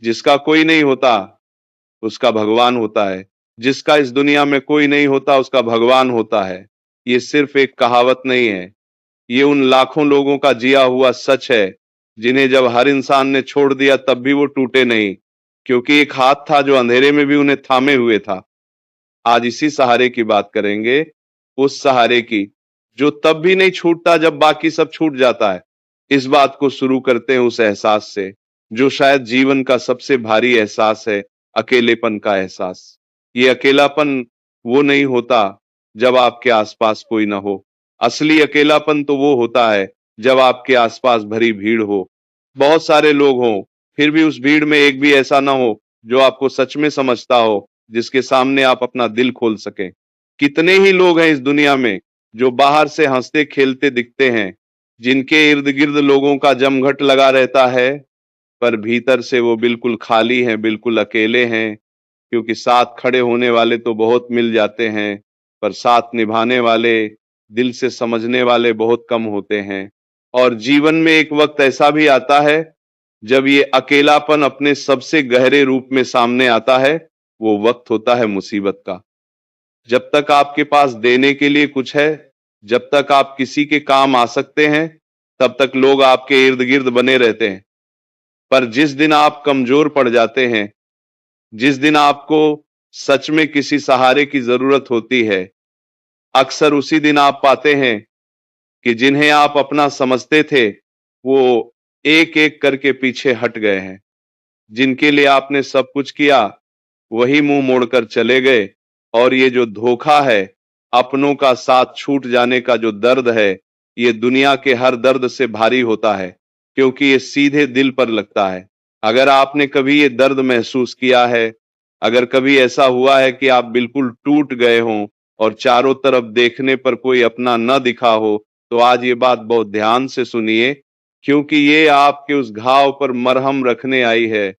जिसका कोई नहीं होता उसका भगवान होता है, जिसका इस दुनिया में कोई नहीं होता उसका भगवान होता है। ये सिर्फ एक कहावत नहीं है, ये उन लाखों लोगों का जिया हुआ सच है जिन्हें जब हर इंसान ने छोड़ दिया तब भी वो टूटे नहीं, क्योंकि एक हाथ था जो अंधेरे में भी उन्हें थामे हुए था। आज इसी सहारे की बात करेंगे, उस सहारे की जो तब भी नहीं छूटता जब बाकी सब छूट जाता है। इस बात को शुरू करते हैं उस एहसास से जो शायद जीवन का सबसे भारी एहसास है, अकेलेपन का एहसास। ये अकेलापन वो नहीं होता जब आपके आसपास कोई ना हो। असली अकेलापन तो वो होता है जब आपके आसपास भरी भीड़ हो, बहुत सारे लोग हों, फिर भी उस भीड़ में एक भी ऐसा ना हो जो आपको सच में समझता हो, जिसके सामने आप अपना दिल खोल सकें। कितने ही लोग हैं इस दुनिया में जो बाहर से हंसते खेलते दिखते हैं, जिनके इर्द गिर्द लोगों का जमघट लगा रहता है, पर भीतर से वो बिल्कुल खाली हैं, बिल्कुल अकेले हैं, क्योंकि साथ खड़े होने वाले तो बहुत मिल जाते हैं, पर साथ निभाने वाले, दिल से समझने वाले बहुत कम होते हैं। और जीवन में एक वक्त ऐसा भी आता है जब ये अकेलापन अपने सबसे गहरे रूप में सामने आता है। वो वक्त होता है मुसीबत का। जब तक आपके पास देने के लिए कुछ है, जब तक आप किसी के काम आ सकते हैं, तब तक लोग आपके इर्द गिर्द बने रहते हैं। पर जिस दिन आप कमजोर पड़ जाते हैं, जिस दिन आपको सच में किसी सहारे की जरूरत होती है, अक्सर उसी दिन आप पाते हैं कि जिन्हें आप अपना समझते थे, वो एक एक करके पीछे हट गए हैं। जिनके लिए आपने सब कुछ किया, वही मुंह मोड़कर चले गए। और ये जो धोखा है, अपनों का साथ छूट जाने का जो दर्द है, ये दुनिया के हर दर्द से भारी होता है, क्योंकि ये सीधे दिल पर लगता है। अगर आपने कभी ये दर्द महसूस किया है, अगर कभी ऐसा हुआ है कि आप बिल्कुल टूट गए हों और चारों तरफ देखने पर कोई अपना न दिखा हो, तो आज ये बात बहुत ध्यान से सुनिए, क्योंकि ये आपके उस घाव पर मरहम रखने आई है।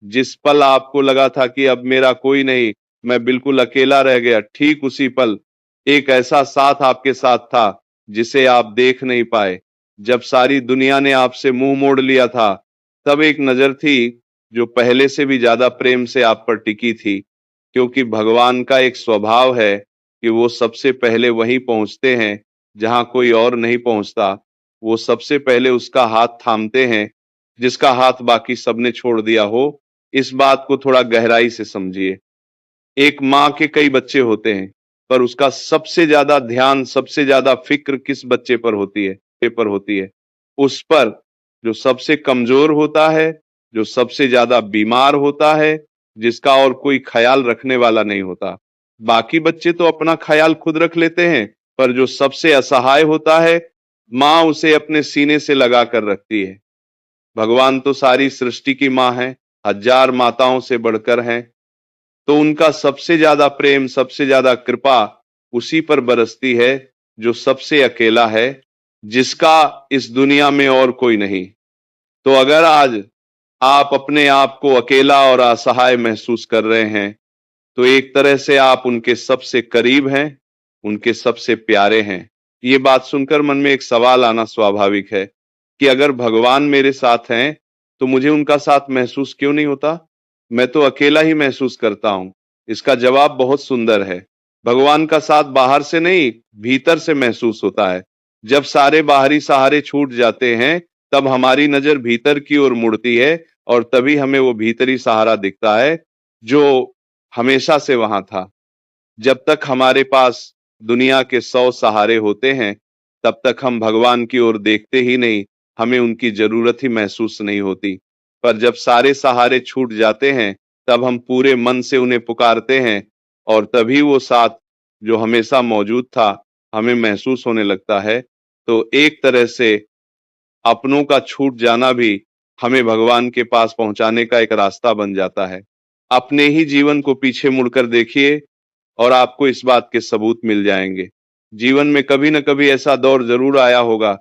जिस पल आपको लगा था कि अब मेरा कोई नहीं, मैं बिल्कुल अकेला रह गया, ठीक उसी पल एक ऐसा साथ आपके साथ था जिसे आप देख नहीं पाए। जब सारी दुनिया ने आपसे मुंह मोड़ लिया था, तब एक नजर थी जो पहले से भी ज्यादा प्रेम से आप पर टिकी थी, क्योंकि भगवान का एक स्वभाव है कि वो सबसे पहले वहीं पहुंचते हैं जहां कोई और नहीं पहुंचता। वो सबसे पहले उसका हाथ थामते हैं जिसका हाथ बाकी सबने छोड़ दिया हो। इस बात को थोड़ा गहराई से समझिए। एक माँ के कई बच्चे होते हैं, पर उसका सबसे ज्यादा ध्यान, सबसे ज्यादा फिक्र किस बच्चे पर होती है? पर होती है उस पर जो सबसे कमजोर होता है, जो सबसे ज्यादा बीमार होता है, जिसका और कोई ख्याल रखने वाला नहीं होता। बाकी बच्चे तो अपना ख्याल खुद रख लेते हैं, पर जो सबसे असहाय होता है, माँ उसे अपने सीने से लगा कर रखती है। भगवान तो सारी सृष्टि की माँ है, हजार माताओं से बढ़कर हैं, तो उनका सबसे ज्यादा प्रेम, सबसे ज्यादा कृपा उसी पर बरसती है जो सबसे अकेला है, जिसका इस दुनिया में और कोई नहीं। तो अगर आज आप अपने आप को अकेला और असहाय महसूस कर रहे हैं, तो एक तरह से आप उनके सबसे करीब हैं, उनके सबसे प्यारे हैं। ये बात सुनकर मन में एक सवाल आना स्वाभाविक है कि अगर भगवान मेरे साथ हैं, तो मुझे उनका साथ महसूस क्यों नहीं होता? मैं तो अकेला ही महसूस करता हूं। इसका जवाब बहुत सुंदर है। भगवान का साथ बाहर से नहीं, भीतर से महसूस होता है। जब सारे बाहरी सहारे छूट जाते हैं, तब हमारी नजर भीतर की ओर मुड़ती है, और तभी हमें वो भीतरी सहारा दिखता है जो हमेशा से वहां था। जब तक हमारे पास दुनिया के 100 सहारे होते हैं, तब तक हम भगवान की ओर देखते ही नहीं, हमें उनकी जरूरत ही महसूस नहीं होती। पर जब सारे सहारे छूट जाते हैं, तब हम पूरे मन से उन्हें पुकारते हैं, और तभी वो साथ जो हमेशा मौजूद था, हमें महसूस होने लगता है। तो एक तरह से अपनों का छूट जाना भी हमें भगवान के पास पहुंचाने का एक रास्ता बन जाता है। अपने ही जीवन को पीछे मुड़कर देखिए और आपको इस बात के सबूत मिल जाएंगे। जीवन में कभी न कभी ऐसा दौर जरूर आया होगा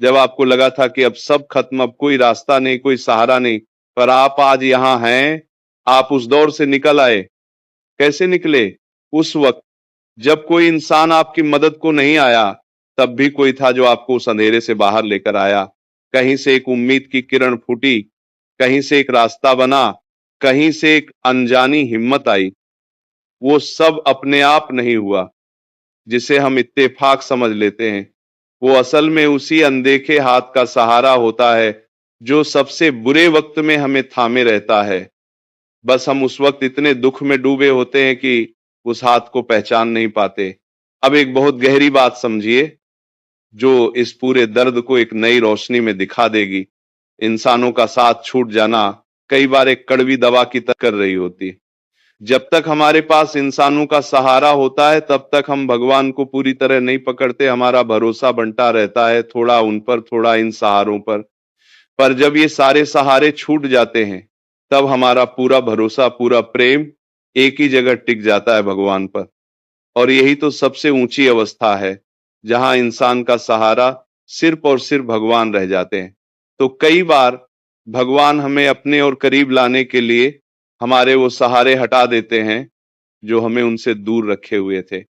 जब आपको लगा था कि अब सब खत्म, अब कोई रास्ता नहीं, कोई सहारा नहीं, पर आप आज यहाँ हैं। आप उस दौर से निकल आए। कैसे निकले? उस वक्त जब कोई इंसान आपकी मदद को नहीं आया, तब भी कोई था जो आपको उस अंधेरे से बाहर लेकर आया। कहीं से एक उम्मीद की किरण फूटी, कहीं से एक रास्ता बना, कहीं से एक अनजानी हिम्मत आई, वो सब अपने आप नहीं हुआ जिसे हम इत्तेफाक समझ लेते हैं। वो असल में उसी अनदेखे हाथ का सहारा होता है जो सबसे बुरे वक्त में हमें थामे रहता है। बस हम उस वक्त इतने दुख में डूबे होते हैं कि उस हाथ को पहचान नहीं पाते। अब एक बहुत गहरी बात समझिए जो इस पूरे दर्द को एक नई रोशनी में दिखा देगी। इंसानों का साथ छूट जाना कई बार एक कड़वी दवा की तरह कर रही होती है। जब तक हमारे पास इंसानों का सहारा होता है तब तक हम भगवान को पूरी तरह नहीं पकड़ते, हमारा भरोसा बंटा रहता है, थोड़ा उन पर थोड़ा इन सहारों पर जब ये सारे सहारे छूट जाते हैं तब हमारा पूरा भरोसा, पूरा प्रेम एक ही जगह टिक जाता है भगवान पर। और यही तो सबसे ऊंची अवस्था है जहां इंसान का सहारा सिर्फ और सिर्फ भगवान रह जाते हैं। तो कई बार भगवान हमें अपने और करीब लाने के लिए हमारे वो सहारे हटा देते हैं जो हमें उनसे दूर रखे हुए थे।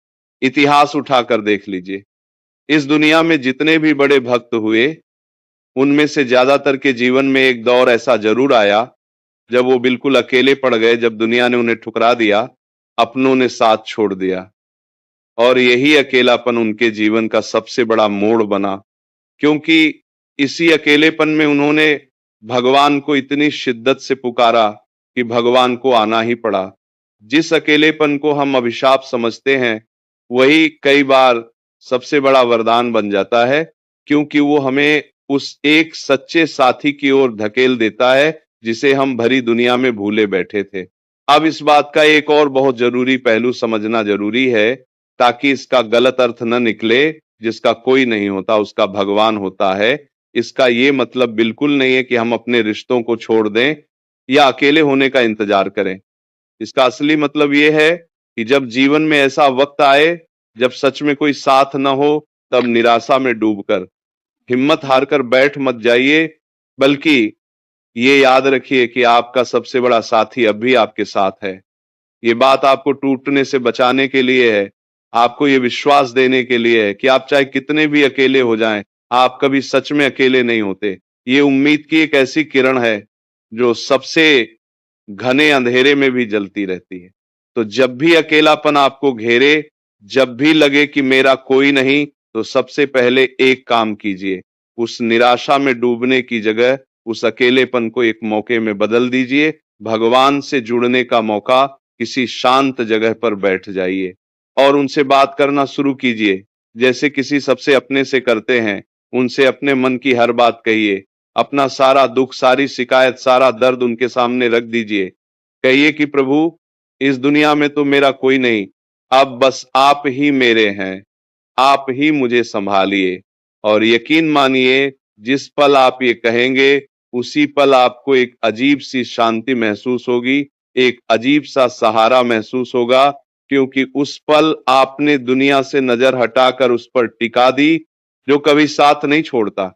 इतिहास उठाकर देख लीजिए, इस दुनिया में जितने भी बड़े भक्त हुए उनमें से ज्यादातर के जीवन में एक दौर ऐसा जरूर आया जब वो बिल्कुल अकेले पड़ गए, जब दुनिया ने उन्हें ठुकरा दिया, अपनों ने साथ छोड़ दिया। और यही अकेलापन उनके जीवन का सबसे बड़ा मोड़ बना, क्योंकि इसी अकेलेपन में उन्होंने भगवान को इतनी शिद्दत से पुकारा कि भगवान को आना ही पड़ा। जिस अकेलेपन को हम अभिशाप समझते हैं वही कई बार सबसे बड़ा वरदान बन जाता है, क्योंकि वो हमें उस एक सच्चे साथी की ओर धकेल देता है जिसे हम भरी दुनिया में भूले बैठे थे। अब इस बात का एक और बहुत जरूरी पहलू समझना जरूरी है ताकि इसका गलत अर्थ न निकले, जिसका कोई नहीं होता उसका भगवान होता है। इसका ये मतलब बिल्कुल नहीं है कि हम अपने रिश्तों को छोड़ दें या अकेले होने का इंतजार करें। इसका असली मतलब ये है कि जब जीवन में ऐसा वक्त आए जब सच में कोई साथ न हो, तब निराशा में डूबकर हिम्मत हारकर बैठ मत जाइए, बल्कि ये याद रखिए कि आपका सबसे बड़ा साथी अब भी आपके साथ है। ये बात आपको टूटने से बचाने के लिए है, आपको ये विश्वास देने के लिए है कि आप चाहे कितने भी अकेले हो जाएं, आप कभी सच में अकेले नहीं होते। ये उम्मीद की एक ऐसी किरण है जो सबसे घने अंधेरे में भी जलती रहती है। तो जब भी अकेलापन आपको घेरे, जब भी लगे कि मेरा कोई नहीं, तो सबसे पहले एक काम कीजिए, उस निराशा में डूबने की जगह उस अकेलेपन को एक मौके में बदल दीजिए। भगवान से जुड़ने का मौका, किसी शांत जगह पर बैठ जाइए और उनसे बात करना शुरू कीजिए जैसे किसी सबसे अपने से करते हैं। उनसे अपने मन की हर बात कहिए, अपना सारा दुख, सारी शिकायत, सारा दर्द उनके सामने रख दीजिए। कहिए कि प्रभु, इस दुनिया में तो मेरा कोई नहीं, अब बस आप ही मेरे हैं, आप ही मुझे संभालिए। और यकीन मानिए, जिस पल आप ये कहेंगे उसी पल आपको एक अजीब सी शांति महसूस होगी, एक अजीब सा सहारा महसूस होगा, क्योंकि उस पल आपने दुनिया से नजर हटाकर उस पर टिका दी जो कभी साथ नहीं छोड़ता।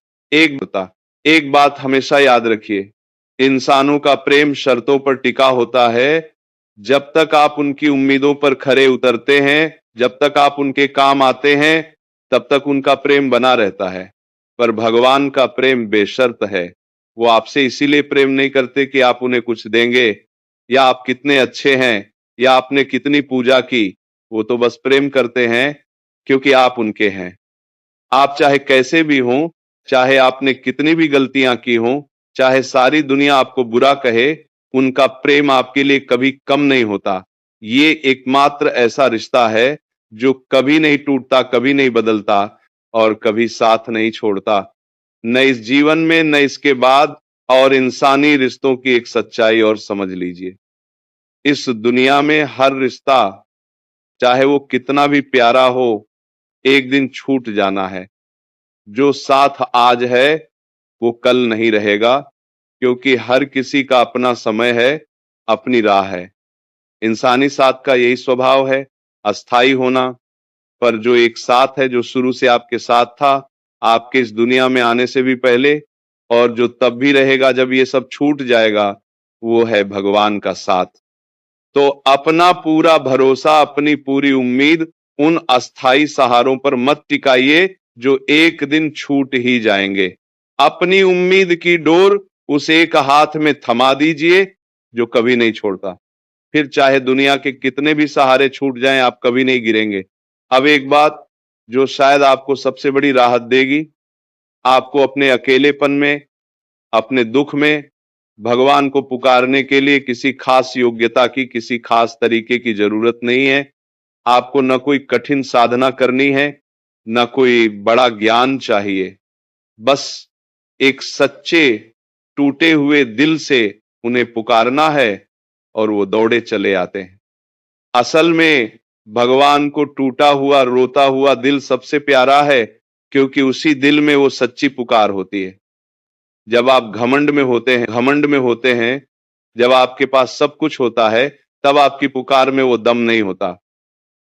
एक बात हमेशा याद रखिए, इंसानों का प्रेम शर्तों पर टिका होता है। जब तक आप उनकी उम्मीदों पर खरे उतरते हैं, जब तक आप उनके काम आते हैं, तब तक उनका प्रेम बना रहता है। पर भगवान का प्रेम बेशर्त है। वो आपसे इसीलिए प्रेम नहीं करते कि आप उन्हें कुछ देंगे या आप कितने अच्छे हैं या आपने कितनी पूजा की। वो तो बस प्रेम करते हैं क्योंकि आप उनके हैं। आप चाहे कैसे भी हों, चाहे आपने कितनी भी गलतियां की हों, चाहे सारी दुनिया आपको बुरा कहे, उनका प्रेम आपके लिए कभी कम नहीं होता। ये एकमात्र ऐसा रिश्ता है जो कभी नहीं टूटता, कभी नहीं बदलता और कभी साथ नहीं छोड़ता, न इस जीवन में न इसके बाद। और इंसानी रिश्तों की एक सच्चाई और समझ लीजिए, इस दुनिया में हर रिश्ता, चाहे वो कितना भी प्यारा हो, एक दिन छूट जाना है। जो साथ आज है वो कल नहीं रहेगा, क्योंकि हर किसी का अपना समय है, अपनी राह है। इंसानी साथ का यही स्वभाव है, अस्थाई होना। पर जो एक साथ है जो शुरू से आपके साथ था, आपके इस दुनिया में आने से भी पहले, और जो तब भी रहेगा जब ये सब छूट जाएगा, वो है भगवान का साथ। तो अपना पूरा भरोसा, अपनी पूरी उम्मीद उन अस्थाई सहारों पर मत टिकाइए जो एक दिन छूट ही जाएंगे। अपनी उम्मीद की डोर उस एक हाथ में थमा दीजिए जो कभी नहीं छोड़ता। फिर चाहे दुनिया के कितने भी सहारे छूट जाएं, आप कभी नहीं गिरेंगे। अब एक बात जो शायद आपको सबसे बड़ी राहत देगी, आपको अपने अकेलेपन में, अपने दुख में भगवान को पुकारने के लिए किसी खास योग्यता की, किसी खास तरीके की जरूरत नहीं है। आपको न कोई कठिन साधना करनी है, न कोई बड़ा ज्ञान चाहिए। बस एक सच्चे टूटे हुए दिल से उन्हें पुकारना है और वो दौड़े चले आते हैं। असल में भगवान को टूटा हुआ, रोता हुआ दिल सबसे प्यारा है, क्योंकि उसी दिल में वो सच्ची पुकार होती है। जब आप घमंड में होते हैं, जब आपके पास सब कुछ होता है, तब आपकी पुकार में वो दम नहीं होता।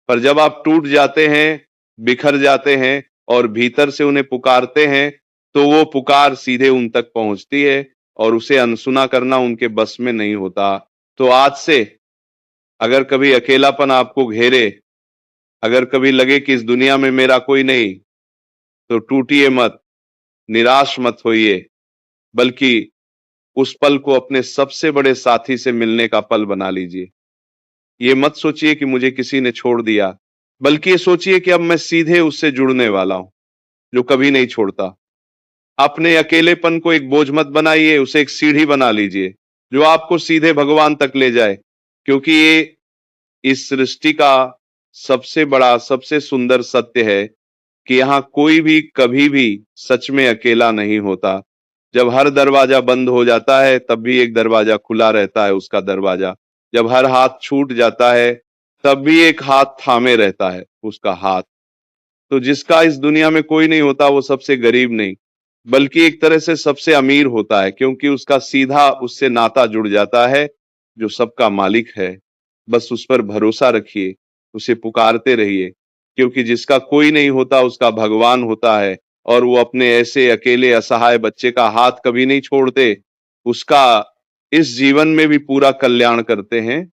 पर जब आप टूट जाते हैं, बिखर जाते हैं और भीतर से उन्हें पुकारते हैं, तो वो पुकार सीधे उन तक पहुंचती है और उसे अनसुना करना उनके बस में नहीं होता। तो आज से अगर कभी अकेलापन आपको घेरे, अगर कभी लगे कि इस दुनिया में मेरा कोई नहीं, तो टूटिए मत, निराश मत होइए, बल्कि उस पल को अपने सबसे बड़े साथी से मिलने का पल बना लीजिए। ये मत सोचिए कि मुझे किसी ने छोड़ दिया, बल्कि ये सोचिए कि अब मैं सीधे उससे जुड़ने वाला हूं, जो कभी नहीं छोड़ता। अपने अकेलेपन को एक बोझ मत बनाइए, उसे एक सीढ़ी बना लीजिए, जो आपको सीधे भगवान तक ले जाए। क्योंकि ये इस सृष्टि का सबसे बड़ा, सबसे सुंदर सत्य है कि यहाँ कोई भी कभी भी सच में अकेला नहीं होता। जब हर दरवाजा बंद हो जाता है, तब भी एक दरवाजा खुला रहता है, उसका दरवाजा। जब हर हाथ छूट जाता है, तब भी एक हाथ थामे रहता है, उसका हाथ। तो जिसका इस दुनिया में कोई नहीं होता, वो सबसे गरीब नहीं, बल्कि एक तरह से सबसे अमीर होता है, क्योंकि उसका सीधा उससे नाता जुड़ जाता है, जो सबका मालिक है। बस उस पर भरोसा रखिए, उसे पुकारते रहिए, क्योंकि जिसका कोई नहीं होता, उसका भगवान होता है। और वो अपने ऐसे अकेले असहाय बच्चे का हाथ कभी नहीं छोड़ते, उसका इस जीवन में भी पूरा कल्याण करते हैं